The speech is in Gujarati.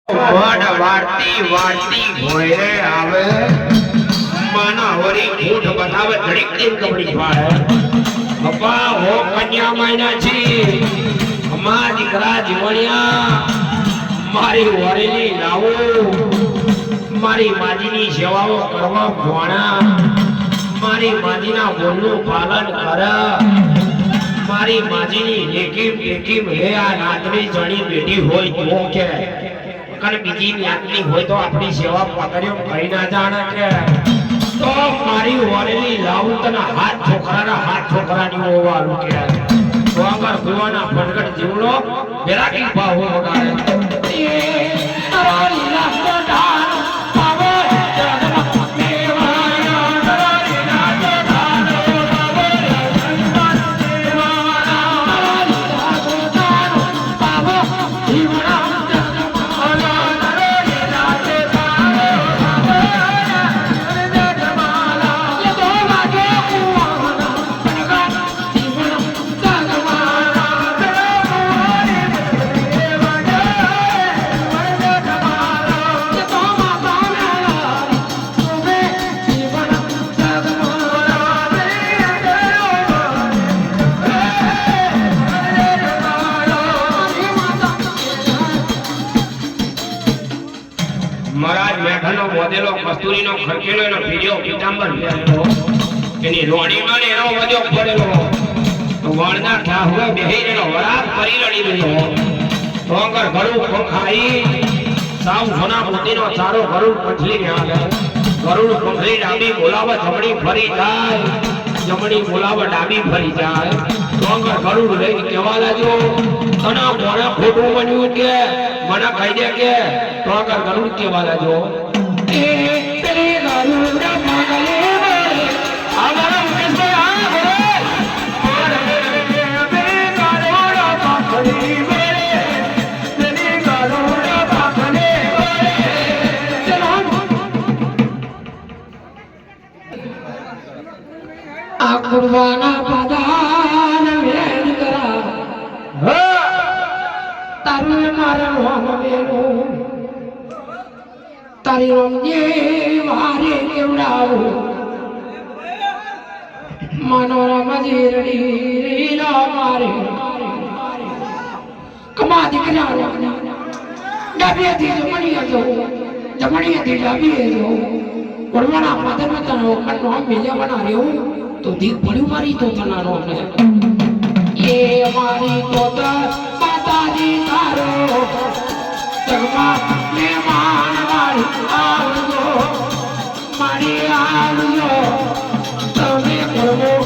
વડ વાર્તી વાર્તી ભોયરે આવે માના વરી ઊઠ બતાવે ઘડીક દિન કબડી પાડે બાપા હો કન્યા માયના છી અમા દીકરા જીવણિયા મારી વરેલી લાવો મારી માજીની સેવાઓ કરવા ભોણા મારી માજીના બોલનું પાલન કર મારી માજીની લેકીમ હે આ નાતની જણી બેટી હોય તો કે કને બીજી નાતની હોય તો આપણી સેવા પકડ્યો કઈ ના જાણે કે તો મારી વરેલી લાવું તને હાથ છોકરાની ઓવાલું કે તો આગળ ભુવાના ફટકટ જીવડો બેરાકી ભાવ વગાડે એ તારી લાખો ડાળ પાવે મહારાજ મેઠાનો બોધેલો કસ્તુરીનો ખરકેલો એનો પીડિયો પીતાંબર પહેરેલો એની લોણીમાં ને એનો વધ્યો પડેલો તો વણના ઠાહુએ બેહીને વરાત કરી લડી રહ્યો તો અંગર ગળું પંખાઈ સાવ સોના મોતીનો ચારો ગરુડ પંખલી ને આવે ગરુડ પંખલી ડાબી બોલાવે જમણી ફરી જાય જમણી બોલાવે ડાબી ફરી જાય તો અંગર ગરુડ લઈને કેવા લાજો તને મોરે ખોટું બન્યું કે મને કહી દે કે તો આગળ ગરુડ કેવા લાજો એ તેરી ગરુડ પાગલે આગળ ઉઠે આવે મારે બે ગરુડ પાગલી તેરી ગરુડ પાગલે આ કુરવાના પદાન વેદ કરા તારું મારા રોમ બેનું તારી રોમજે વારે કેવડાવું મનોરમ જીરડી રીલા મારે કમા દીકરા ડાબીએથી જમણીએ ડાબીએ જો કોરવાના પાદરમાં તનો કનો મેજા બના રહ્યો તો દીક પડ્યું મારી તો તનારો ને એ મારી તો માતાજી તારો જગમાં મહેમાન વાળી આવજો મારી આવજો તમે કરવો